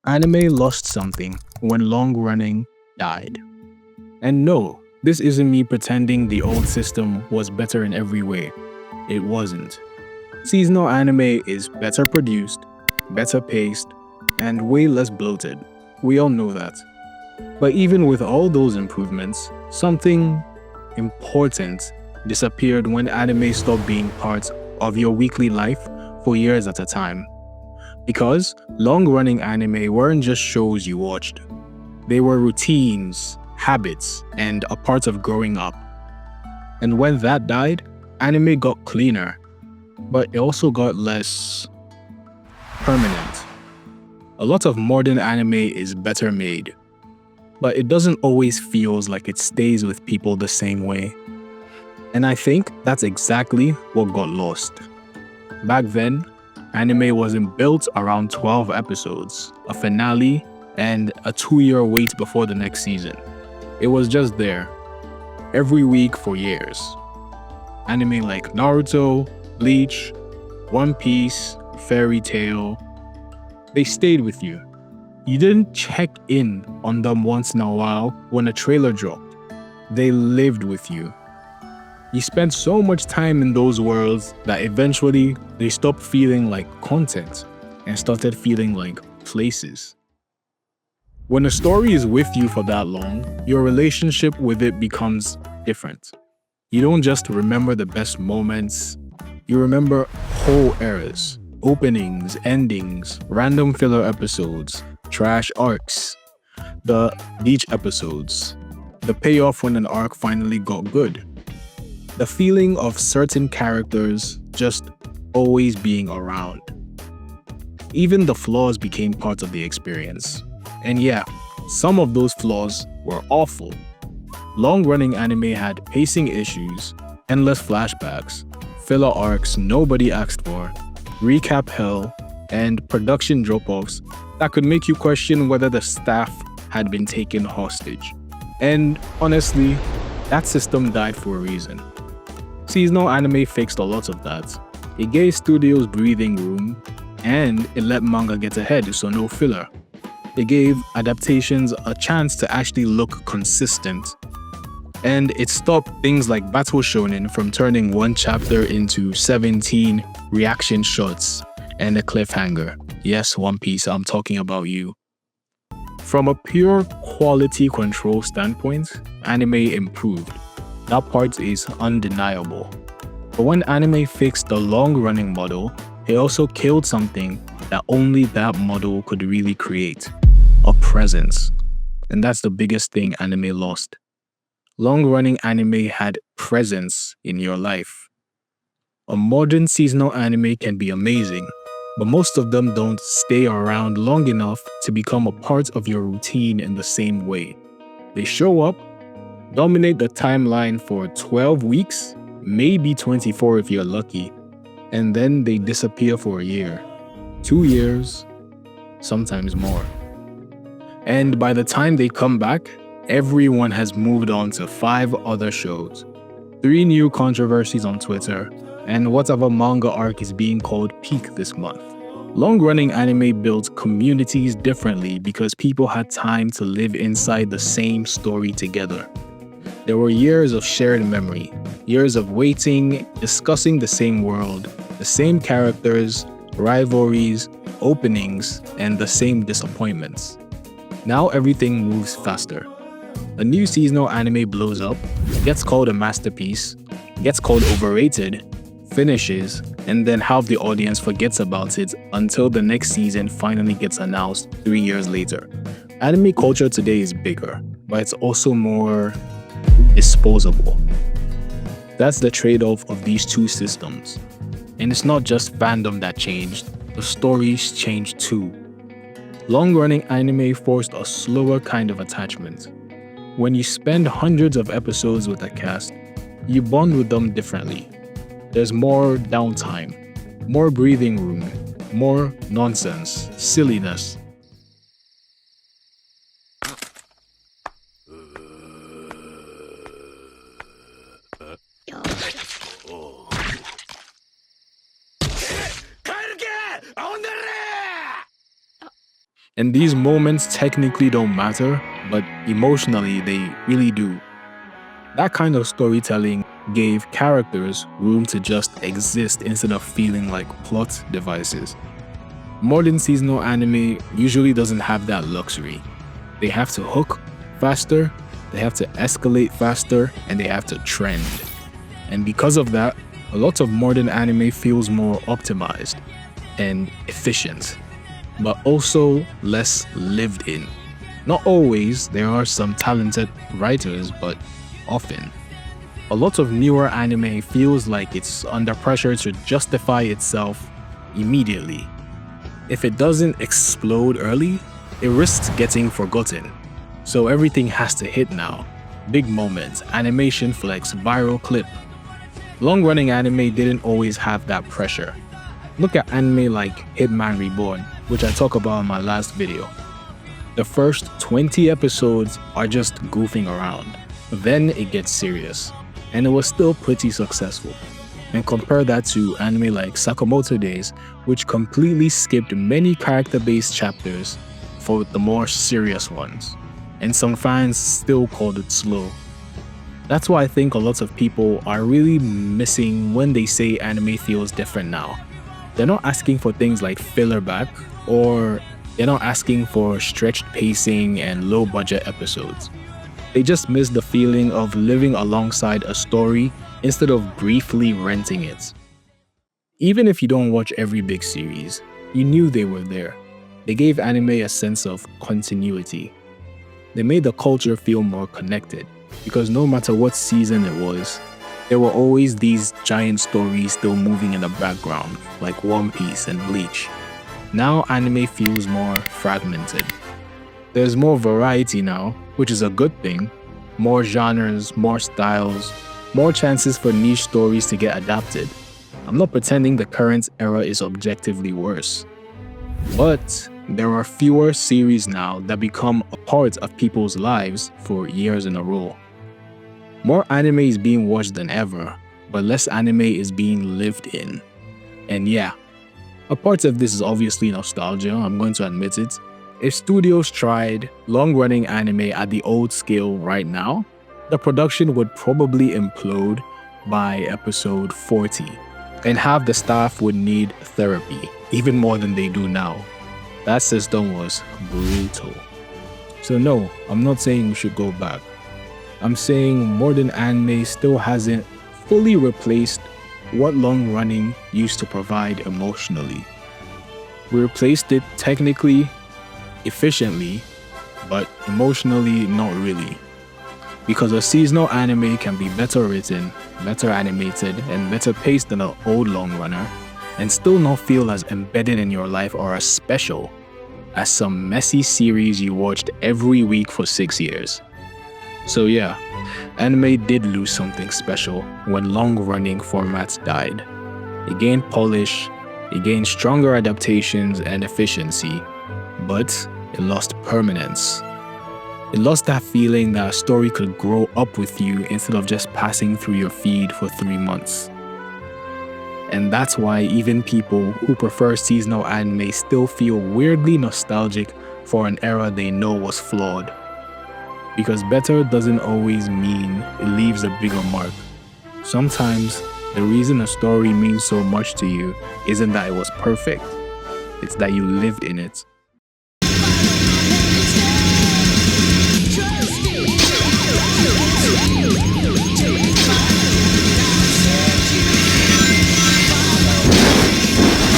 Anime lost something when long running died. And no, this isn't me pretending the old system was better in every way. It wasn't. Seasonal anime is better produced, better paced, and way less bloated. We all know that. But even with all those improvements, something important disappeared when anime stopped being part of your weekly life for years at a time. Because long-running anime weren't just shows you watched. They were routines, habits, and a part of growing up. And when that died, anime got cleaner, but it also got less permanent. A lot of modern anime is better made, but it doesn't always feels like it stays with people the same way. And I think that's exactly what got lost. Back then, anime wasn't built around 12 episodes, a finale, and a 2-year wait before the next season. It was just there, every week for years. Anime like Naruto, Bleach, One Piece, Fairy Tail, they stayed with you. You didn't check in on them once in a while when a trailer dropped. They lived with you. You spent so much time in those worlds that eventually they stopped feeling like content and started feeling like places. When a story is with you for that long, your relationship with it becomes different. You don't just remember the best moments, you remember whole eras, openings, endings, random filler episodes, trash arcs, the beach episodes, the payoff when an arc finally got good. The feeling of certain characters just always being around. Even the flaws became part of the experience. And yeah, some of those flaws were awful. Long-running anime had pacing issues, endless flashbacks, filler arcs nobody asked for, recap hell, and production drop-offs that could make you question whether the staff had been taken hostage. And honestly, that system died for a reason. Seasonal anime fixed a lot of that. It gave studios breathing room, and it let manga get ahead, so no filler. It gave adaptations a chance to actually look consistent. And it stopped things like Battle Shonen from turning one chapter into 17 reaction shots and a cliffhanger. Yes, One Piece, I'm talking about you. From a pure quality control standpoint, anime improved. That part is undeniable. But when anime fixed the long-running model, it also killed something that only that model could really create: a presence. And that's the biggest thing anime lost. Long-running anime had presence in your life. A modern seasonal anime can be amazing, but most of them don't stay around long enough to become a part of your routine in the same way. They show up, dominate the timeline for 12 weeks, maybe 24 if you're lucky, and then they disappear for a year, 2 years, sometimes more. And by the time they come back, everyone has moved on to 5 other shows, 3 new controversies on Twitter, and whatever manga arc is being called peak this month. Long-running anime built communities differently because people had time to live inside the same story together. There were years of shared memory, years of waiting, discussing the same world, the same characters, rivalries, openings, and the same disappointments. Now everything moves faster. A new seasonal anime blows up, gets called a masterpiece, gets called overrated, finishes, and then half the audience forgets about it until the next season finally gets announced 3 years later. Anime culture today is bigger, but it's also more disposable. That's the trade-off of these two systems. And it's not just fandom that changed, the stories changed too. Long-running anime forced a slower kind of attachment. When you spend hundreds of episodes with a cast, you bond with them differently. There's more downtime, more breathing room, more nonsense, silliness. And these moments technically don't matter, but emotionally they really do. That kind of storytelling gave characters room to just exist instead of feeling like plot devices. Modern seasonal anime usually doesn't have that luxury. They have to hook faster, they have to escalate faster, and they have to trend. And because of that, a lot of modern anime feels more optimized and efficient, but also less lived in. Not always, there are some talented writers, but often. A lot of newer anime feels like it's under pressure to justify itself immediately. If it doesn't explode early, it risks getting forgotten. So everything has to hit now. Big moments, animation flex, viral clip. Long-running anime didn't always have that pressure. Look at anime like Hitman Reborn, which I talked about in my last video. The first 20 episodes are just goofing around. Then it gets serious, and it was still pretty successful. And compare that to anime like Sakamoto Days, which completely skipped many character-based chapters for the more serious ones. And some fans still called it slow. That's why I think a lot of people are really missing when they say anime feels different now. They're not asking for things like filler back, or they're not asking for stretched pacing and low-budget episodes. They just miss the feeling of living alongside a story instead of briefly renting it. Even if you don't watch every big series, you knew they were there. They gave anime a sense of continuity. They made the culture feel more connected, because no matter what season it was, there were always these giant stories still moving in the background, like One Piece and Bleach. Now anime feels more fragmented. There's more variety now, which is a good thing. More genres, more styles, more chances for niche stories to get adapted. I'm not pretending the current era is objectively worse. But there are fewer series now that become a part of people's lives for years in a row. More anime is being watched than ever, but less anime is being lived in. And yeah, a part of this is obviously nostalgia, I'm going to admit it. If studios tried long-running anime at the old scale right now, the production would probably implode by episode 40, and half the staff would need therapy, even more than they do now. That system was brutal. So no, I'm not saying we should go back. I'm saying modern anime still hasn't fully replaced what long-running used to provide emotionally. We replaced it technically, efficiently, but emotionally not really. Because a seasonal anime can be better written, better animated, and better paced than an old long runner, and still not feel as embedded in your life or as special as some messy series you watched every week for 6 years. So yeah, anime did lose something special when long-running formats died. It gained polish, it gained stronger adaptations and efficiency, but it lost permanence. It lost that feeling that a story could grow up with you instead of just passing through your feed for 3 months. And that's why even people who prefer seasonal anime still feel weirdly nostalgic for an era they know was flawed. Because better doesn't always mean it leaves a bigger mark. Sometimes, the reason a story means so much to you isn't that it was perfect, it's that you lived in it.